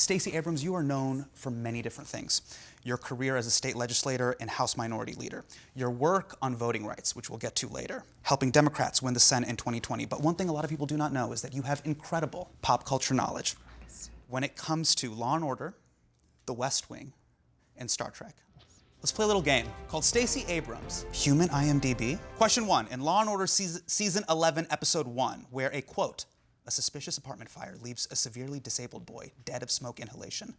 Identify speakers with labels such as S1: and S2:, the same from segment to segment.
S1: Stacey Abrams, you are known for many different things. Your career as a state legislator and House Minority Leader. Your work on voting rights, which we'll get to later. Helping Democrats win the Senate in 2020. But one thing a lot of people do not know is that you have incredible pop culture knowledge when it comes to Law & Order, The West Wing, and Star Trek. Let's play a little game called Stacey Abrams, Human IMDb. Question 1, in Law & Order Season 11, Episode 1, where a, quote, a suspicious apartment fire leaves a severely disabled boy dead of smoke inhalation.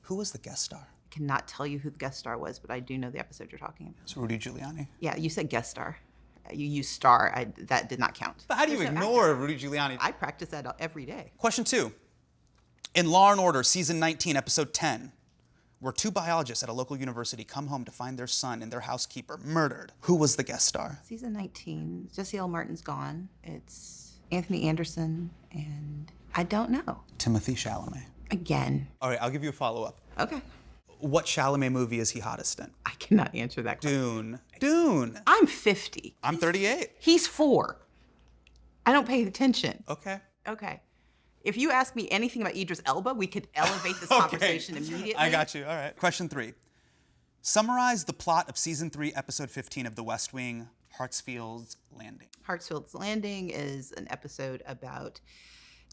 S1: Who was the guest star?
S2: I cannot tell you who the guest star was, but I do know the episode you're talking about.
S1: It's Rudy Giuliani.
S2: Yeah, you said guest star. You used star. That did not count.
S1: But how do you ignore Rudy Giuliani?
S2: I practice that every day.
S1: Question 2. In Law & Order Season 19, Episode 10, where 2 biologists at a local university come home to find their son and their housekeeper murdered. Who was the guest star?
S2: Season 19, Jesse L. Martin's gone. It's Anthony Anderson, and I don't know.
S1: Timothée Chalamet.
S2: Again.
S1: All right, I'll give you a follow-up.
S2: Okay.
S1: What Chalamet movie is he hottest in?
S2: I cannot answer that question.
S1: Dune.
S2: I'm 50.
S1: I'm 38.
S2: He's 4. I don't pay attention.
S1: Okay.
S2: Okay. If you ask me anything about Idris Elba, we could elevate this conversation immediately.
S1: I got you. All right. Question 3. Summarize the plot of Season 3, Episode 15 of The West Wing, Hartsfield's Landing.
S2: Hartsfield's Landing is an episode about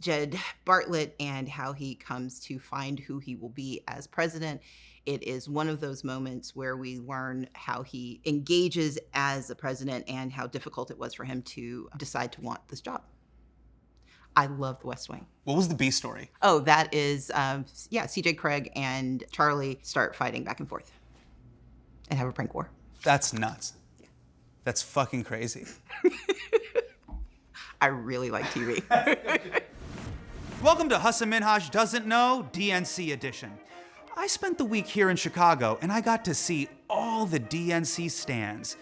S2: Jed Bartlett and how he comes to find who he will be as president. It is one of those moments where we learn how he engages as a president and how difficult it was for him to decide to want this job. I love The West Wing.
S1: What was the B story?
S2: Oh, that is, CJ Craig and Charlie start fighting back and forth and have a prank war.
S1: That's nuts. Yeah. That's fucking crazy.
S2: I really like TV.
S1: Welcome to Hasan Minhaj Doesn't Know, DNC edition. I spent the week here in Chicago and I got to see all the DNC stands.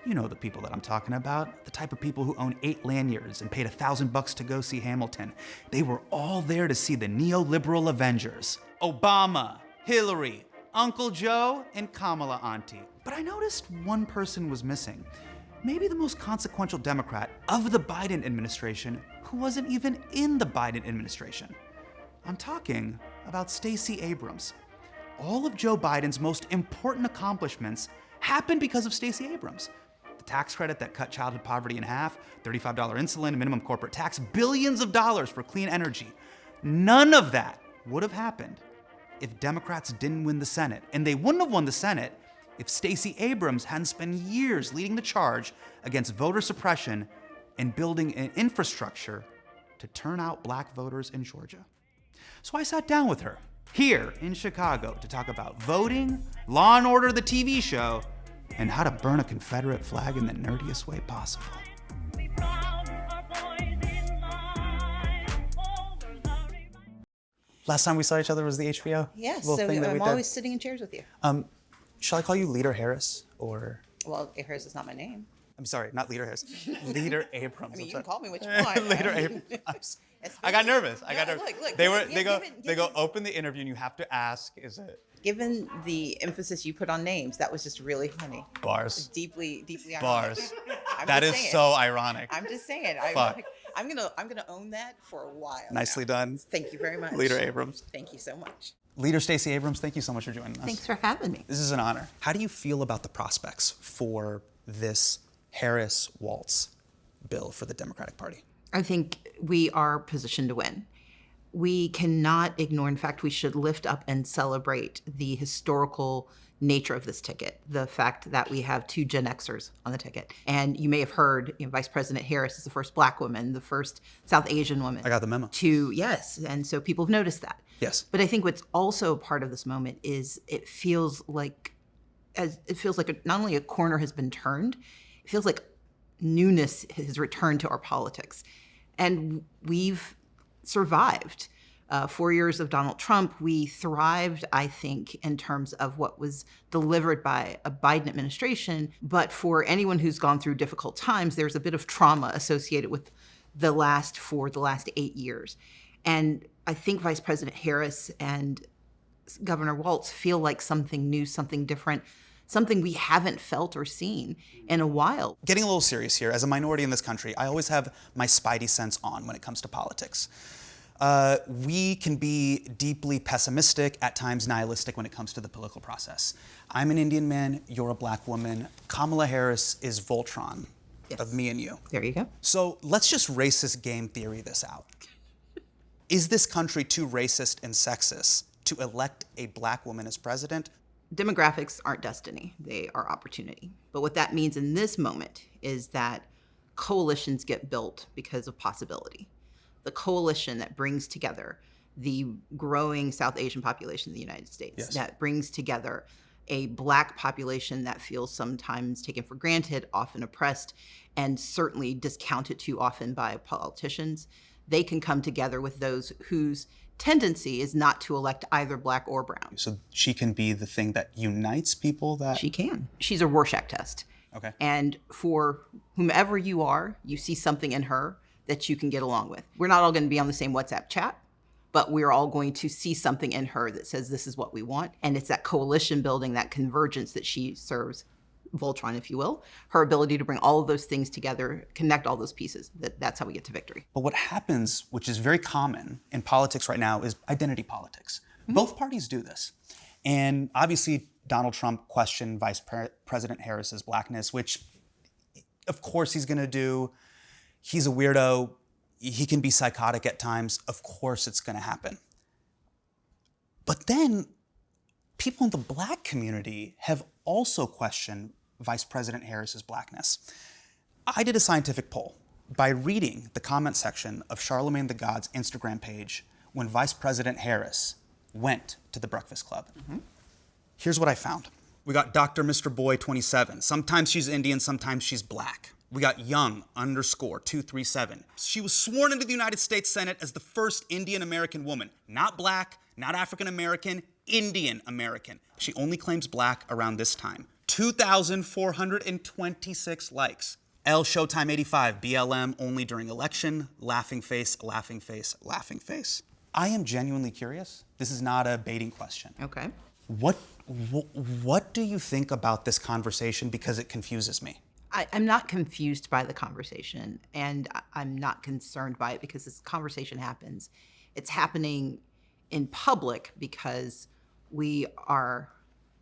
S1: You know the people that I'm talking about, the type of people who own 8 lanyards and paid $1,000 to go see Hamilton. They were all there to see the neoliberal Avengers. Obama, Hillary, Uncle Joe, and Kamala Auntie. But I noticed one person was missing. Maybe the most consequential Democrat of the Biden administration who wasn't even in the Biden administration. I'm talking about Stacey Abrams. All of Joe Biden's most important accomplishments happened because of Stacey Abrams. The tax credit that cut childhood poverty in half, $35 insulin, minimum corporate tax, billions of dollars for clean energy. None of that would have happened if Democrats didn't win the Senate. And they wouldn't have won the Senate if Stacey Abrams hadn't spent years leading the charge against voter suppression and building an infrastructure to turn out black voters in Georgia. So I sat down with her here in Chicago to talk about voting, Law & Order, the TV show, and how to burn a Confederate flag in the nerdiest way possible. Last time we saw each other was the HBO
S2: Yes,
S1: little
S2: so
S1: thing that we
S2: I'm
S1: did.
S2: always sitting in chairs with you.
S1: Shall I call you Leader Harris or?
S2: Well, Harris is not my name.
S1: I'm sorry, not Leader Harris. Leader Abrams.
S2: I mean,
S1: I'm
S2: you
S1: sorry.
S2: can call me what you want.
S1: Leader
S2: right?
S1: Abrams. I got nervous. I got
S2: Yeah,
S1: nervous.
S2: look,
S1: They go open the interview and you have to ask, is it?
S2: Given the emphasis you put on names, that was just really funny.
S1: Bars.
S2: Deeply ironic.
S1: Bars.
S2: I'm
S1: That
S2: just
S1: is
S2: saying.
S1: so ironic.
S2: I'm just saying.
S1: Fuck.
S2: I'm gonna own that for a while.
S1: Nicely
S2: now.
S1: done.
S2: Thank you very much.
S1: Leader Abrams.
S2: Thank you so much.
S1: Leader Stacey Abrams, thank you so much for joining us.
S2: Thanks for having me.
S1: This is an honor. How do you feel about the prospects for this Harris-Walz bill for the Democratic Party?
S2: I think we are positioned to win. We cannot ignore, in fact, we should lift up and celebrate the historical nature of this ticket, the fact that we have 2 Gen Xers on the ticket. And you may have heard, Vice President Harris is the first Black woman, the first South Asian woman.
S1: I got the memo.
S2: Yes, and so people have noticed that.
S1: Yes.
S2: But I think what's also part of this moment is it feels like not only a corner has been turned, it feels like newness has returned to our politics. And we've survived. 4 years of Donald Trump, we thrived, I think, in terms of what was delivered by a Biden administration. But for anyone who's gone through difficult times, there's a bit of trauma associated with the last 8 years. And I think Vice President Harris and Governor Walz feel like something new, something different, something we haven't felt or seen in a while.
S1: Getting a little serious here, as a minority in this country, I always have my spidey sense on when it comes to politics. We can be deeply pessimistic, at times nihilistic when it comes to the political process. I'm an Indian man, you're a black woman. Kamala Harris is Voltron of me and you.
S2: There you go.
S1: So let's just racist game theory this out. Is this country too racist and sexist to elect a black woman as president?
S2: Demographics aren't destiny, they are opportunity. But what that means in this moment is that coalitions get built because of possibility. The coalition that brings together the growing South Asian population in the United States, that brings together a black population that feels sometimes taken for granted, often oppressed, and certainly discounted too often by politicians. They can come together with those whose tendency is not to elect either black or brown.
S1: So she can be the thing that unites people that...
S2: She can. She's a Rorschach test.
S1: Okay.
S2: And for whomever you are, you see something in her that you can get along with. We're not all going to be on the same WhatsApp chat, but we're all going to see something in her that says this is what we want. And it's that coalition building, that convergence that she serves, Voltron, if you will, her ability to bring all of those things together, connect all those pieces. That's how we get to victory.
S1: But what happens, which is very common in politics right now, is identity politics. Both parties do this. And obviously, Donald Trump questioned Vice President Harris's blackness, which, of course, he's going to do. He's a weirdo. He can be psychotic at times. Of course, it's going to happen. But then people in the black community have also questioned Vice President Harris's blackness. I did a scientific poll by reading the comment section of Charlemagne the God's Instagram page when Vice President Harris went to the Breakfast Club. Here's what I found. We got Dr. Mr. Boy 27. Sometimes she's Indian, sometimes she's black. We got Young _237. She was sworn into the United States Senate as the first Indian American woman. Not black, not African American, Indian American. She only claims black around this time. 2,426 likes. L Showtime 85, BLM only during election, laughing face, laughing face, laughing face. I am genuinely curious. This is not a baiting question.
S2: Okay.
S1: What do you think about this conversation? Because it confuses me.
S2: I'm not confused by the conversation, and I'm not concerned by it because this conversation happens. It's happening in public because we are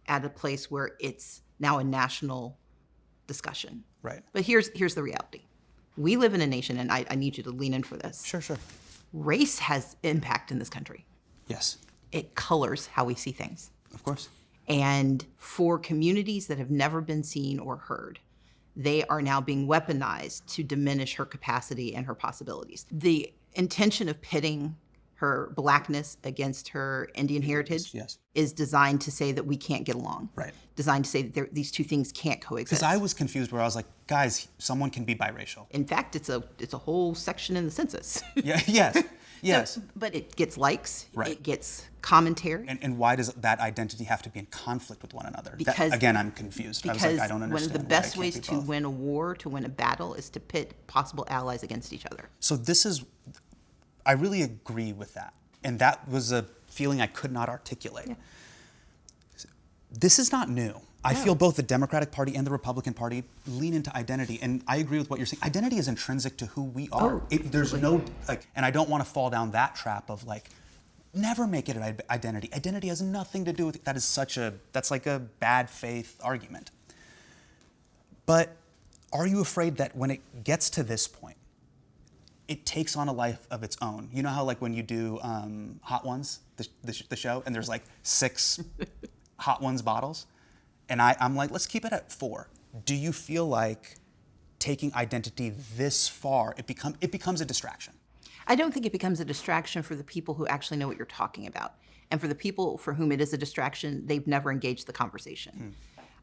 S2: at a place where it's now a national discussion.
S1: Right.
S2: But here's the reality. We live in a nation, and I need you to lean in for this.
S1: Sure.
S2: Race has impact in this country.
S1: Yes.
S2: It colors how we see things.
S1: Of course.
S2: And for communities that have never been seen or heard, they are now being weaponized to diminish her capacity and her possibilities. The intention of pitting her blackness against her Indian heritage is designed to say that we can't get along.
S1: Right.
S2: Designed to say that these two things can't coexist.
S1: Because I was confused where I was like, guys, someone can be biracial.
S2: In fact, it's a whole section in the census.
S1: Yes.
S2: So, but it gets likes,
S1: Right.
S2: It gets commentary.
S1: And why does that identity have to be in conflict with one another?
S2: Because,
S1: again, I'm confused. I was like, I don't understand.
S2: One of the best ways to win a war, to win a battle, is to pit possible allies against each other.
S1: So I really agree with that. And that was a feeling I could not articulate. Yeah. This is not new. I feel both the Democratic Party and the Republican Party lean into identity. And I agree with what you're saying. Identity is intrinsic to who we are. There's no, and I don't want to fall down that trap of never make it an identity. Identity has nothing to do with it. That's like a bad faith argument. But are you afraid that when it gets to this point, it takes on a life of its own? You know how when you do Hot Ones, the show, and there's 6 Hot Ones bottles? And I'm like, let's keep it at 4. Do you feel like taking identity this far, it becomes a distraction?
S2: I don't think it becomes a distraction for the people who actually know what you're talking about. And for the people for whom it is a distraction, they've never engaged the conversation.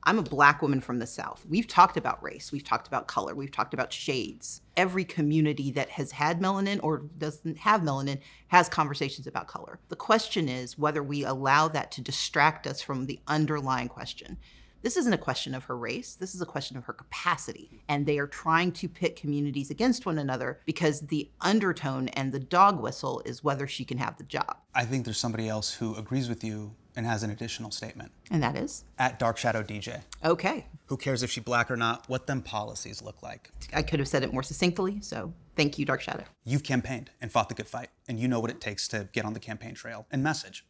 S2: I'm a black woman from the South. We've talked about race. We've talked about color. We've talked about shades. Every community that has had melanin or doesn't have melanin has conversations about color. The question is whether we allow that to distract us from the underlying question. This isn't a question of her race. This is a question of her capacity. And they are trying to pit communities against one another because the undertone and the dog whistle is whether she can have the job.
S1: I think there's somebody else who agrees with you and has an additional statement.
S2: And that is?
S1: At Dark Shadow DJ.
S2: Okay.
S1: Who cares if she black or not? What them policies look like.
S2: I could have said it more succinctly, so thank you, Dark Shadow.
S1: You've campaigned and fought the good fight, and you know what it takes to get on the campaign trail and message.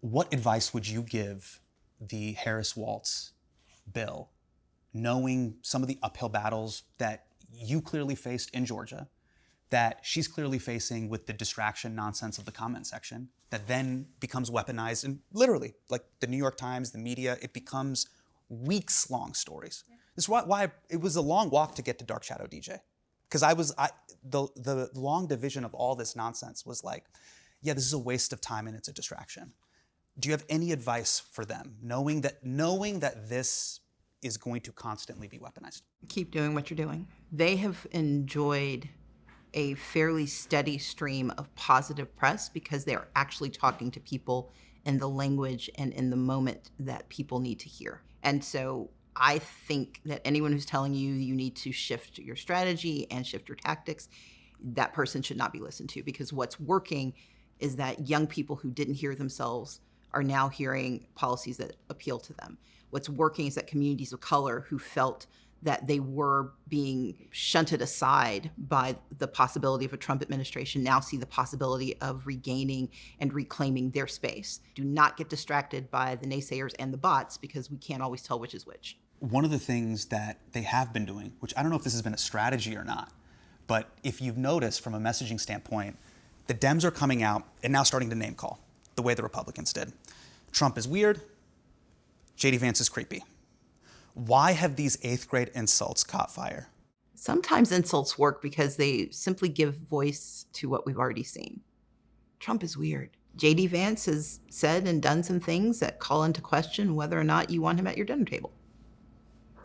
S1: What advice would you give the Harris-Waltz bill, knowing some of the uphill battles that you clearly faced in Georgia, that she's clearly facing with the distraction nonsense of the comment section, that then becomes weaponized and literally, like the New York Times, the media, it becomes weeks-long stories. Yeah. This is why it was a long walk to get to Dark Shadow DJ. Because the long division of all this nonsense was like, yeah, this is a waste of time and it's a distraction. Do you have any advice for them, knowing that this is going to constantly be weaponized?
S2: Keep doing what you're doing. They have enjoyed a fairly steady stream of positive press because they're actually talking to people in the language and in the moment that people need to hear. And so I think that anyone who's telling you you need to shift your strategy and shift your tactics, that person should not be listened to, because what's working is that young people who didn't hear themselves are now hearing policies that appeal to them. What's working is that communities of color who felt that they were being shunted aside by the possibility of a Trump administration now see the possibility of regaining and reclaiming their space. Do not get distracted by the naysayers and the bots, because we can't always tell which is which.
S1: One of the things that they have been doing, which I don't know if this has been a strategy or not, but if you've noticed from a messaging standpoint, the Dems are coming out and now starting to name call, the way the Republicans did. Trump is weird, J.D. Vance is creepy. Why have these 8th grade insults caught fire?
S2: Sometimes insults work because they simply give voice to what we've already seen. Trump is weird. J.D. Vance has said and done some things that call into question whether or not you want him at your dinner table.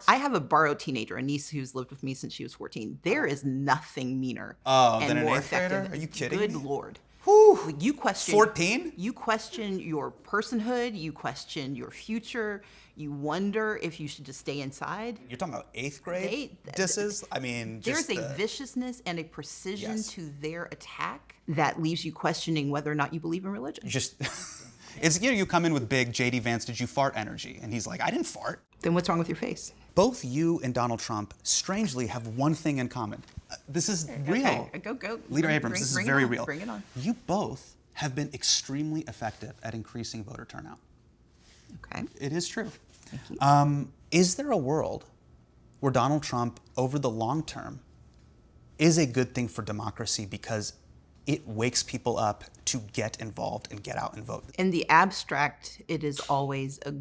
S2: I have a borrowed teenager, a niece who's lived with me since she was 14. There is nothing meaner
S1: than
S2: and
S1: an
S2: more
S1: 8th
S2: effective.
S1: grader? Are you kidding
S2: Good
S1: me?
S2: Lord.
S1: Whew.
S2: Like, you question
S1: 14?
S2: You question your personhood. You question your future. You wonder if you should just stay inside.
S1: You're talking about 8th grade disses? I mean, just
S2: there's a viciousness and a precision
S1: Yes.
S2: to their attack that leaves you questioning whether or not you believe in religion.
S1: It's, you come in with big J.D. Vance, did you fart energy? And he's like, I didn't fart.
S2: Then what's wrong with your face?
S1: Both you and Donald Trump, strangely, have one thing in common. This is real.
S2: Okay, go.
S1: Leader Abrams, this is very real.
S2: Bring it on.
S1: You both have been extremely effective at increasing voter turnout.
S2: Okay.
S1: It is true.
S2: Thank you.
S1: Is there a world where Donald Trump, over the long term, is a good thing for democracy because it wakes people up to get involved and get out and vote?
S2: In the abstract, it is always a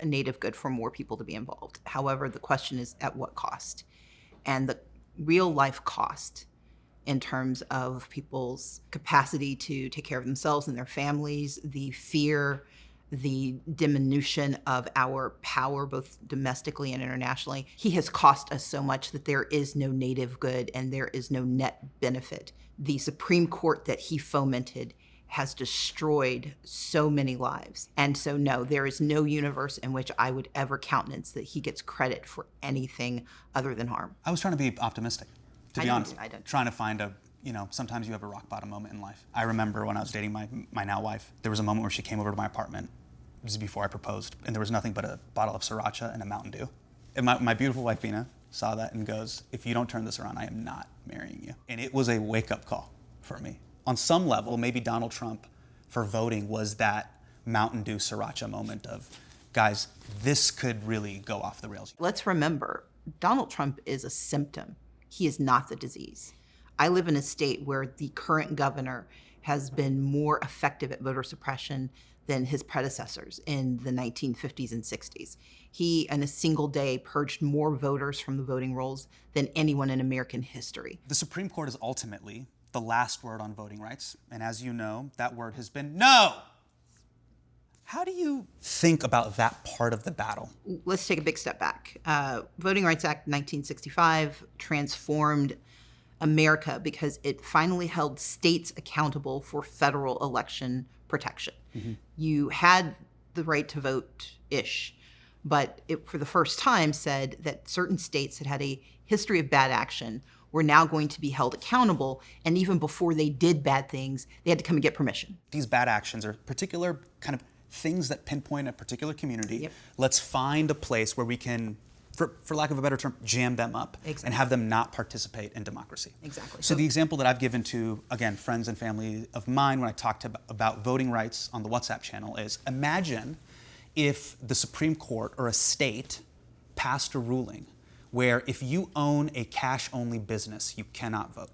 S2: native good for more people to be involved. However, the question is at what cost? And the real life cost in terms of people's capacity to take care of themselves and their families, the fear, the diminution of our power, both domestically and internationally. He has cost us so much that there is no native good and there is no net benefit. The Supreme Court that he fomented has destroyed so many lives. And so, no, there is no universe in which I would ever countenance that he gets credit for anything other than harm.
S1: I was trying to be optimistic, to be honest.
S2: I don't.
S1: Trying to find sometimes you have a rock bottom moment in life. I remember when I was dating my now wife, there was a moment where she came over to my apartment. This is before I proposed, and there was nothing but a bottle of Sriracha and a Mountain Dew. And my beautiful wife, Bina, saw that and goes, if you don't turn this around, I am not marrying you. And it was a wake-up call for me. On some level, maybe Donald Trump for voting was that Mountain Dew Sriracha moment of, guys, this could really go off the rails.
S2: Let's remember, Donald Trump is a symptom. He is not the disease. I live in a state where the current governor has been more effective at voter suppression than his predecessors in the 1950s and 60s. He, in a single day, purged more voters from the voting rolls than anyone in American history.
S1: The Supreme Court is ultimately the last word on voting rights. And as you know, that word has been no. How do you think about that part of the battle?
S2: Let's take a big step back. Voting Rights Act 1965 transformed America because it finally held states accountable for federal election protection. Mm-hmm. You had the right to vote-ish, but it, for the first time, said that certain states that had a history of bad action were now going to be held accountable, and even before they did bad things, they had to come and get permission.
S1: These bad actions are particular kind of things that pinpoint a particular community.
S2: Yep.
S1: Let's find a place where we can, for lack of a better term, jam them up and have them not participate in democracy.
S2: Exactly.
S1: So the example that I've given to, again, friends and family of mine when I talked about voting rights on the WhatsApp channel is, imagine if the Supreme Court or a state passed a ruling where if you own a cash-only business, you cannot vote.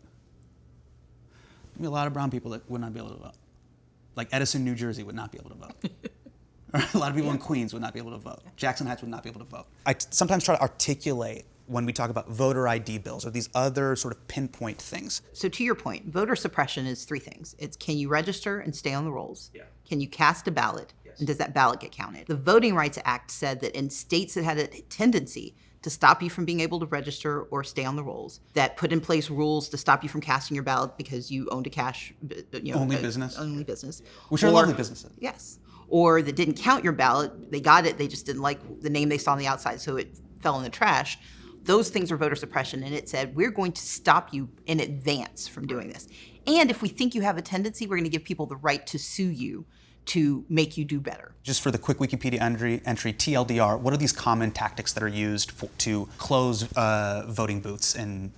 S1: There'd be a lot of brown people that would not be able to vote. Like Edison, New Jersey would not be able to vote. A lot of people in Queens would not be able to vote. Jackson Heights would not be able to vote. I sometimes try to articulate when we talk about voter ID bills or these other sort of pinpoint things.
S2: So to your point, voter suppression is three things. It's, can you register and stay on the rolls?
S1: Yeah.
S2: Can you cast a ballot?
S1: Yes.
S2: And does that ballot get counted? The Voting Rights Act said that in states that had a tendency to stop you from being able to register or stay on the rolls, that put in place rules to stop you from casting your ballot because you owned a cash,
S1: Only business.
S2: Only business.
S1: Which are lovely businesses.
S2: Yes. Or that didn't count your ballot. They got it. They just didn't like the name they saw on the outside, so it fell in the trash. Those things are voter suppression, and it said, we're going to stop you in advance from doing this. And if we think you have a tendency, we're going to give people the right to sue you to make you do better.
S1: Just for the quick Wikipedia entry, TLDR, what are these common tactics that are used to close voting booths in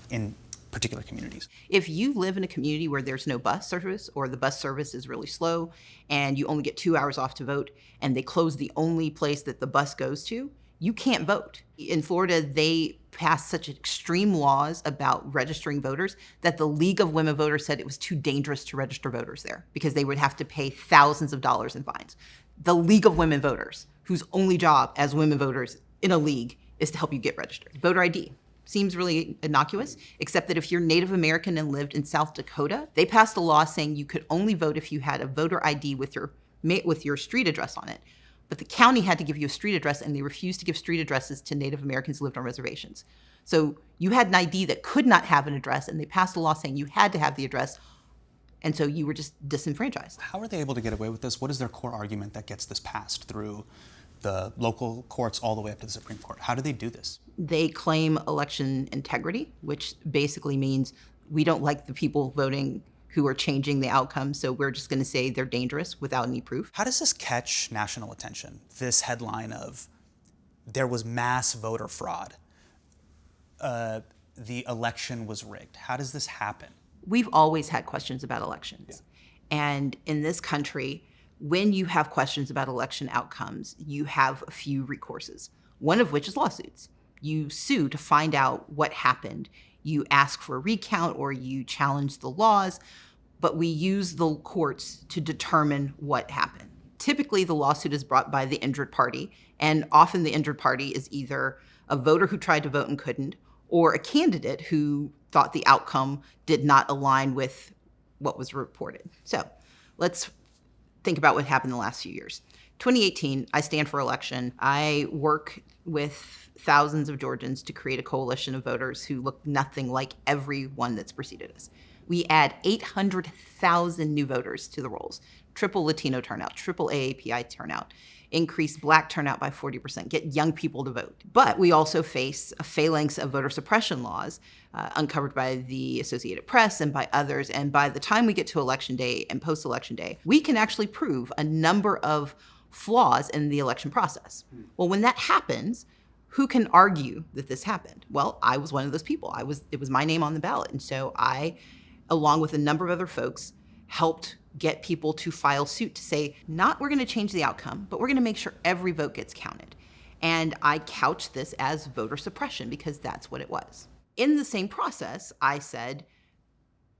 S1: particular communities?
S2: If you live in a community where there's no bus service or the bus service is really slow and you only get 2 hours off to vote and they close the only place that the bus goes to, you can't vote. In Florida, they passed such extreme laws about registering voters that the League of Women Voters said it was too dangerous to register voters there because they would have to pay thousands of dollars in fines. The League of Women Voters, whose only job as women voters in a league is to help you get registered. Voter ID seems really innocuous, except that if you're Native American and lived in South Dakota, they passed a law saying you could only vote if you had a voter ID with your street address on it. But the county had to give you a street address, and they refused to give street addresses to Native Americans who lived on reservations. So you had an ID that could not have an address, and they passed a law saying you had to have the address, and so you were just disenfranchised.
S1: How are they able to get away with this? What is their core argument that gets this passed through the local courts all the way up to the Supreme Court? How do they do this?
S2: They claim election integrity, which basically means we don't like the people voting who are changing the outcome, so we're just going to say they're dangerous without any proof.
S1: How does this catch national attention? This headline of, there was mass voter fraud. The election was rigged. How does this happen?
S2: We've always had questions about elections. Yeah. And in this country, when you have questions about election outcomes, you have a few recourses, one of which is lawsuits. You sue to find out what happened. You ask for a recount or you challenge the laws, but we use the courts to determine what happened. Typically, the lawsuit is brought by the injured party, and often the injured party is either a voter who tried to vote and couldn't, or a candidate who thought the outcome did not align with what was reported. So let's think about what happened in the last few years. 2018, I stand for election. I work with thousands of Georgians to create a coalition of voters who look nothing like everyone that's preceded us. We add 800,000 new voters to the rolls, triple Latino turnout, triple AAPI turnout, increase Black turnout by 40%, get young people to vote. But we also face a phalanx of voter suppression laws uncovered by the Associated Press and by others. And by the time we get to Election Day and post-Election Day, we can actually prove a number of flaws in the election process. Well, when that happens, who can argue that this happened? Well, I was one of those people. It was my name on the ballot. And so I, along with a number of other folks, helped get people to file suit to say, not we're going to change the outcome, but we're going to make sure every vote gets counted. And I couched this as voter suppression because that's what it was. In the same process, I said,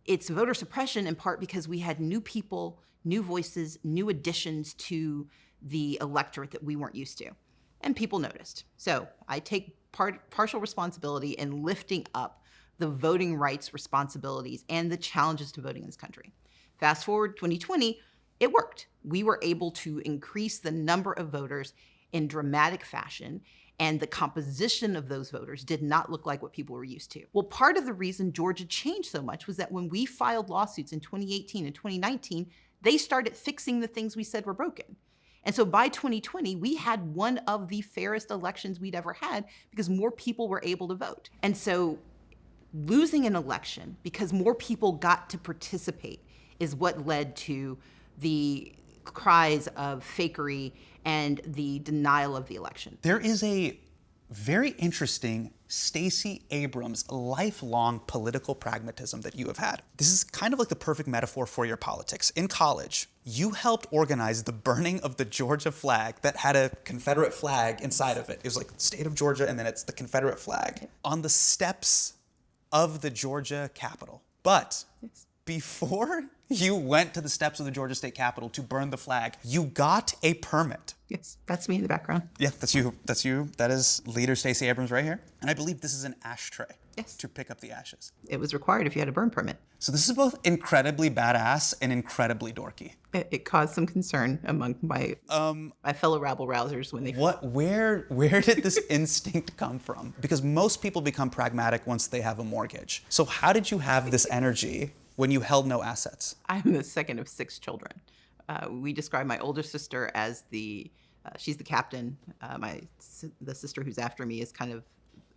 S2: it's voter suppression in part because we had new people, new voices, new additions to the electorate that we weren't used to. And people noticed. So I take partial responsibility in lifting up the voting rights responsibilities and the challenges to voting in this country. Fast forward 2020, it worked. We were able to increase the number of voters in dramatic fashion, and the composition of those voters did not look like what people were used to. Well, part of the reason Georgia changed so much was that when we filed lawsuits in 2018 and 2019, they started fixing the things we said were broken. And so by 2020, we had one of the fairest elections we'd ever had because more people were able to vote. And so losing an election because more people got to participate is what led to the cries of fakery and the denial of the election.
S1: There is a very interesting Stacey Abrams lifelong political pragmatism that you have had. This is kind of like the perfect metaphor for your politics. In college, you helped organize the burning of the Georgia flag that had a Confederate flag inside of it. It was like the state of Georgia, and then it's the Confederate flag on the steps of the Georgia Capitol. But before you went to the steps of the Georgia State Capitol to burn the flag, you got a permit.
S2: Yes, that's me in the background.
S1: Yeah, that's you. That's you. That is Leader Stacey Abrams right here. And I believe this is an ashtray.
S2: Yes.
S1: To pick up the ashes.
S2: It was required if you had a burn permit.
S1: So this is both incredibly badass and incredibly dorky.
S2: It caused some concern among my fellow rabble-rousers when they...
S1: Where did this instinct come from? Because most people become pragmatic once they have a mortgage. So how did you have this energy when you held no assets?
S2: I'm the second of 6 children. We describe my older sister as she's the captain. The sister who's after me is kind of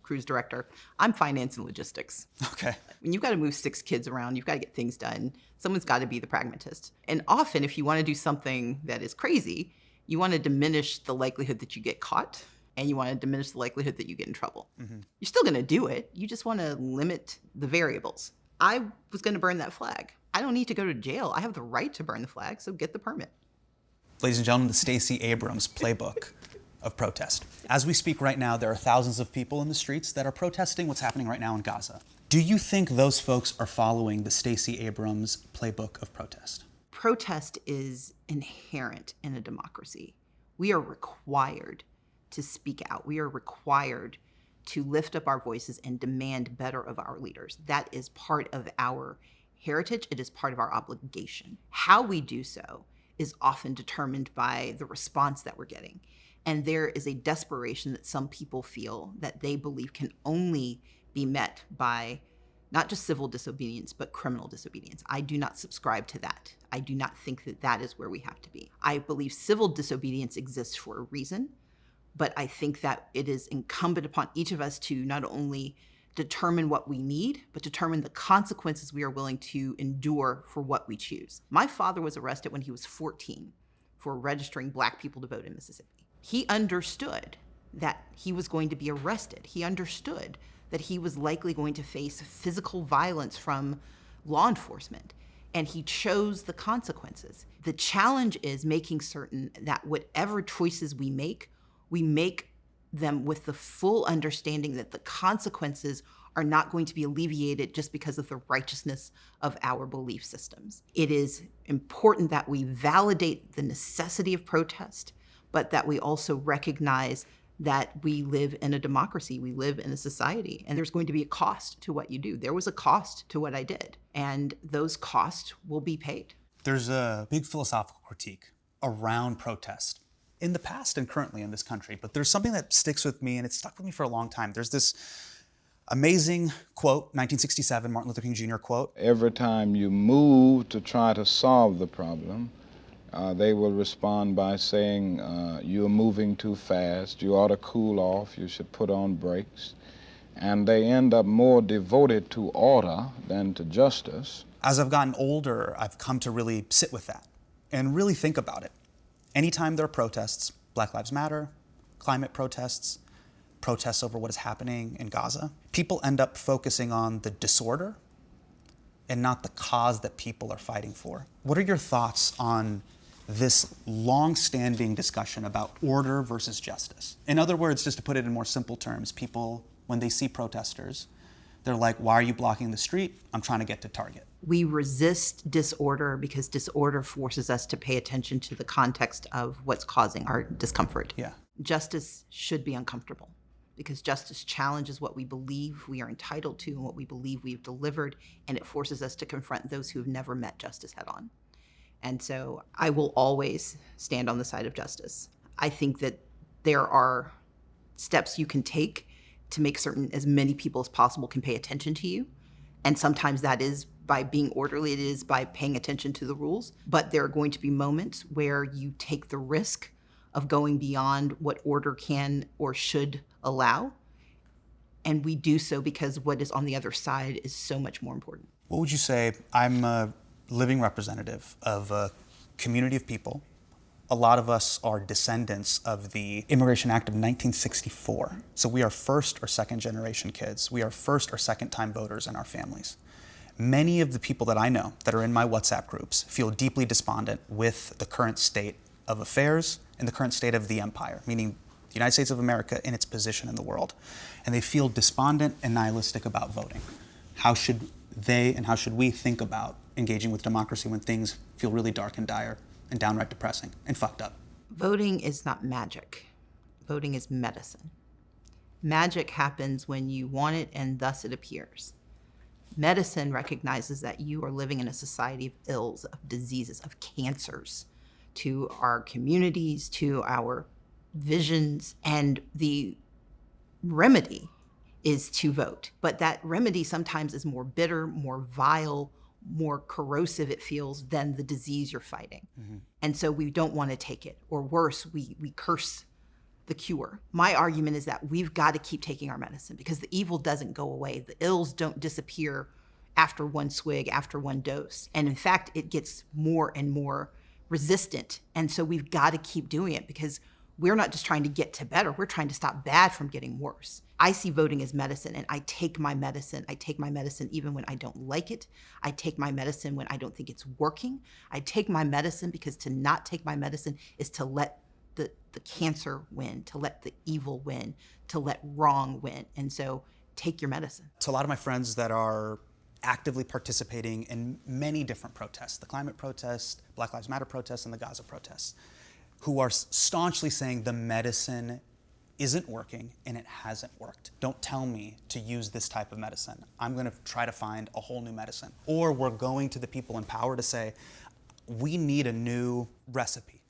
S2: cruise director. I'm finance and logistics.
S1: Okay.
S2: When you've got to move 6 kids around, you've got to get things done. Someone's got to be the pragmatist. And often, if you want to do something that is crazy, you want to diminish the likelihood that you get caught, and you want to diminish the likelihood that you get in trouble. Mm-hmm. You're still going to do it. You just want to limit the variables. I was going to burn that flag. I don't need to go to jail. I have the right to burn the flag, so get the permit.
S1: Ladies and gentlemen, the Stacey Abrams playbook of protest. As we speak right now, there are thousands of people in the streets that are protesting what's happening right now in Gaza. Do you think those folks are following the Stacey Abrams playbook of protest?
S2: Protest is inherent in a democracy. We are required to speak out. We are required to lift up our voices and demand better of our leaders. That is part of our heritage. It is part of our obligation. How we do so is often determined by the response that we're getting. And there is a desperation that some people feel that they believe can only be met by not just civil disobedience, but criminal disobedience. I do not subscribe to that. I do not think that that is where we have to be. I believe civil disobedience exists for a reason, but I think that it is incumbent upon each of us to not only determine what we need, but determine the consequences we are willing to endure for what we choose. My father was arrested when he was 14 for registering Black people to vote in Mississippi. He understood that he was going to be arrested. He understood that he was likely going to face physical violence from law enforcement, and he chose the consequences. The challenge is making certain that whatever choices we make them with the full understanding that the consequences are not going to be alleviated just because of the righteousness of our belief systems. It is important that we validate the necessity of protest, but that we also recognize that we live in a democracy, we live in a society, and there's going to be a cost to what you do. There was a cost to what I did, and those costs will be paid.
S1: There's a big philosophical critique around protest in the past and currently in this country, but there's something that sticks with me, and it's stuck with me for a long time. There's this amazing quote, 1967, Martin Luther King Jr. quote.
S3: Every time you move to try to solve the problem, they will respond by saying, you're moving too fast, you ought to cool off, you should put on brakes. And they end up more devoted to order than to justice.
S1: As I've gotten older, I've come to really sit with that and really think about it. Anytime there are protests, Black Lives Matter, climate protests, protests over what is happening in Gaza, people end up focusing on the disorder and not the cause that people are fighting for. What are your thoughts on this long-standing discussion about order versus justice? In other words, just to put it in more simple terms, people, when they see protesters, they're like, why are you blocking the street? I'm trying to get to Target.
S2: We resist disorder because disorder forces us to pay attention to the context of what's causing our discomfort.
S1: Yeah.
S2: Justice should be uncomfortable because justice challenges what we believe we are entitled to and what we believe we've delivered, and it forces us to confront those who have never met justice head on. And so I will always stand on the side of justice. I think that there are steps you can take to make certain as many people as possible can pay attention to you. And sometimes that is by being orderly, it is by paying attention to the rules. But there are going to be moments where you take the risk of going beyond what order can or should allow. And we do so because what is on the other side is so much more important.
S1: What would you say? I'm a living representative of a community of people. A lot of us are descendants of the Immigration Act of 1964. So we are first or second generation kids. We are first or second time voters in our families. Many of the people that I know that are in my WhatsApp groups feel deeply despondent with the current state of affairs and the current state of the empire, meaning the United States of America in its position in the world. And they feel despondent and nihilistic about voting. How should they and how should we think about engaging with democracy when things feel really dark and dire and downright depressing and fucked up?
S2: Voting is not magic. Voting is medicine. Magic happens when you want it and thus it appears. Medicine recognizes that you are living in a society of ills, of diseases, of cancers to our communities, to our visions, and the remedy is to vote. But that remedy sometimes is more bitter, more vile, more corrosive, it feels, than the disease you're fighting. Mm-hmm. And so we don't want to take it. Or worse, we curse the cure. My argument is that we've got to keep taking our medicine because the evil doesn't go away. The ills don't disappear after one swig, after one dose. And in fact, it gets more and more resistant. And so we've got to keep doing it because we're not just trying to get to better, we're trying to stop bad from getting worse. I see voting as medicine, and I take my medicine. I take my medicine even when I don't like it. I take my medicine when I don't think it's working. I take my medicine because to not take my medicine is to let the cancer win, to let the evil win, to let wrong win. And so take your medicine.
S1: To a lot of my friends that are actively participating in many different protests, the climate protests, Black Lives Matter protests, and the Gaza protests, who are staunchly saying the medicine isn't working and it hasn't worked. Don't tell me to use this type of medicine. I'm gonna try to find a whole new medicine. Or we're going to the people in power to say, we need a new recipe.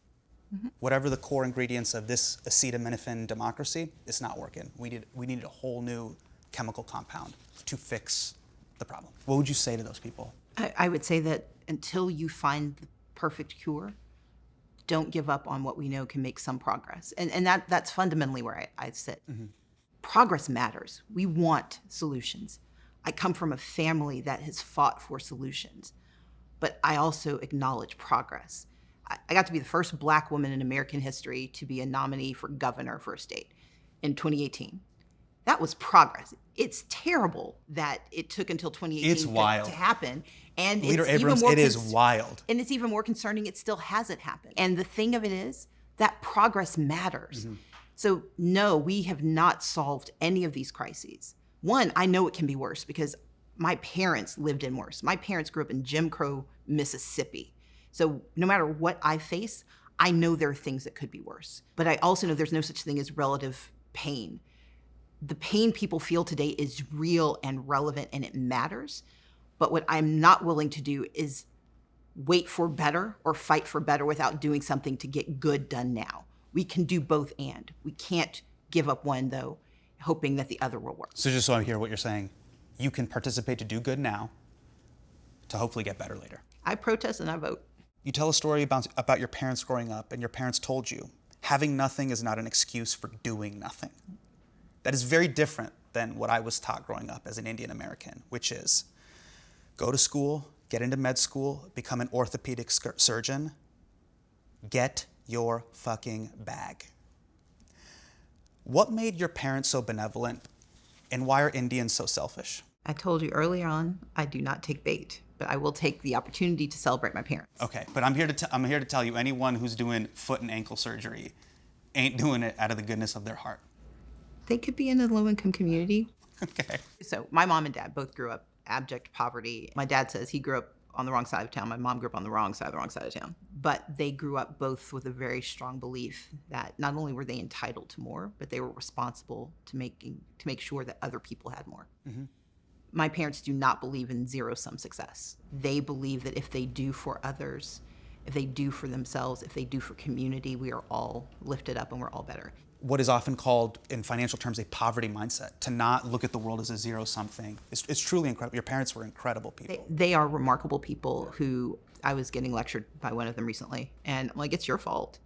S1: Mm-hmm. Whatever the core ingredients of this acetaminophen democracy, it's not working. We need a whole new chemical compound to fix the problem. What would you say to those people?
S2: I would say that until you find the perfect cure, don't give up on what we know can make some progress. And that's fundamentally where I sit. Mm-hmm. Progress matters. We want solutions. I come from a family that has fought for solutions, but I also acknowledge progress. I got to be the first Black woman in American history to be a nominee for governor for a state in 2018. That was progress. It's terrible that it took until 2018 to happen. And
S1: Leader Abrams, it is wild.
S2: And it's even more concerning, it still hasn't happened. And the thing of it is that progress matters. Mm-hmm. So no, we have not solved any of these crises. One, I know it can be worse because my parents lived in worse. My parents grew up in Jim Crow, Mississippi. So no matter what I face, I know there are things that could be worse. But I also know there's no such thing as relative pain. The pain people feel today is real and relevant and it matters. But what I'm not willing to do is wait for better or fight for better without doing something to get good done now. We can do both and. We can't give up one, though, hoping that the other will work.
S1: So just so I hear what you're saying, you can participate to do good now to hopefully get better later.
S2: I protest and I vote.
S1: You tell a story about your parents growing up, and your parents told you, having nothing is not an excuse for doing nothing. That is very different than what I was taught growing up as an Indian American, which is go to school, get into med school, become an orthopedic surgeon, get your fucking bag. What made your parents so benevolent, and why are Indians so selfish?
S2: I told you early on, I do not take bait, but I will take the opportunity to celebrate my parents.
S1: Okay, but I'm here to tell you, anyone who's doing foot and ankle surgery ain't doing it out of the goodness of their heart.
S2: They could be in a low-income community.
S1: Okay.
S2: So my mom and dad both grew up abject poverty. My dad says he grew up on the wrong side of town. My mom grew up on the wrong side of town. But they grew up both with a very strong belief that not only were they entitled to more, but they were responsible to make sure that other people had more. Mm-hmm. My parents do not believe in zero-sum success. They believe that if they do for others, if they do for themselves, if they do for community, we are all lifted up and we're all better.
S1: What is often called, in financial terms, a poverty mindset, to not look at the world as a zero-sum thing. It's truly incredible. Your parents were incredible people.
S2: They are remarkable people who I was getting lectured by one of them recently, and I'm like, it's your fault.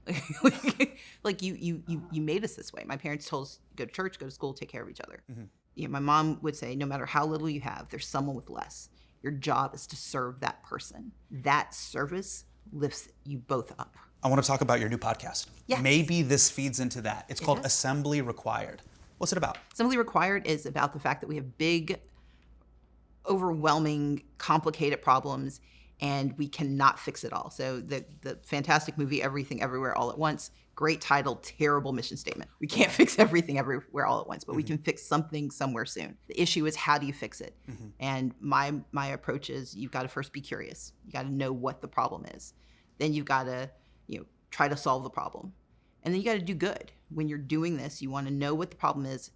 S2: Like you made us this way. My parents told us, go to church, go to school, take care of each other. My mom would say, no matter how little you have, there's someone with less. Your job is to serve that person. That service lifts you both up.
S1: I want to talk about your new podcast.
S2: Yes.
S1: Maybe this feeds into that. It's called Assembly Required. What's it about?
S2: Assembly Required is about the fact that we have big, overwhelming, complicated problems, and we cannot fix it all. So the fantastic movie, Everything Everywhere All at Once, great title, terrible mission statement. We can't fix everything everywhere all at once, but we can fix something somewhere soon. The issue is, how do you fix it? And my approach is, you've got to first be curious. You got to know what the problem is. Then you've got to try to solve the problem. And then you got to do good. When you're doing this, you want to know what the problem is.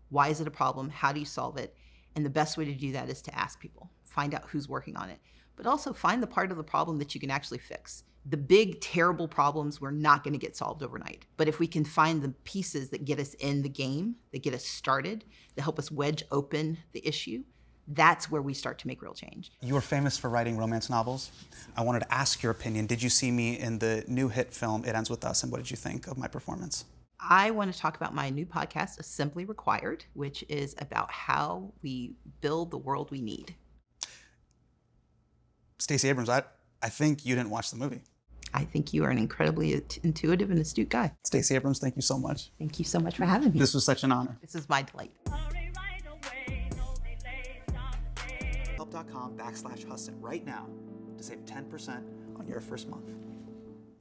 S2: Why is it a problem? How do you solve it? And the best way to do that is to ask people, find out who's working on it, but also find the part of the problem that you can actually fix. The big, terrible problems we're not going to get solved overnight. But if we can find the pieces that get us in the game, that get us started, that help us wedge open the issue, that's where we start to make real change.
S1: You are famous for writing romance novels. I wanted to ask your opinion. Did you see me in the new hit film, It Ends With Us, and what did you think of my performance?
S2: I want to talk about my new podcast, Assembly Required, which is about how we build the world we need.
S1: Stacey Abrams, I think you didn't watch the movie.
S2: I think you are an incredibly intuitive and astute guy.
S1: Stacey Abrams, thank you so much.
S2: Thank you so much for having me.
S1: This was such an honor.
S2: This is my delight.
S1: Help.com/Hasan right now to save 10% on your first month.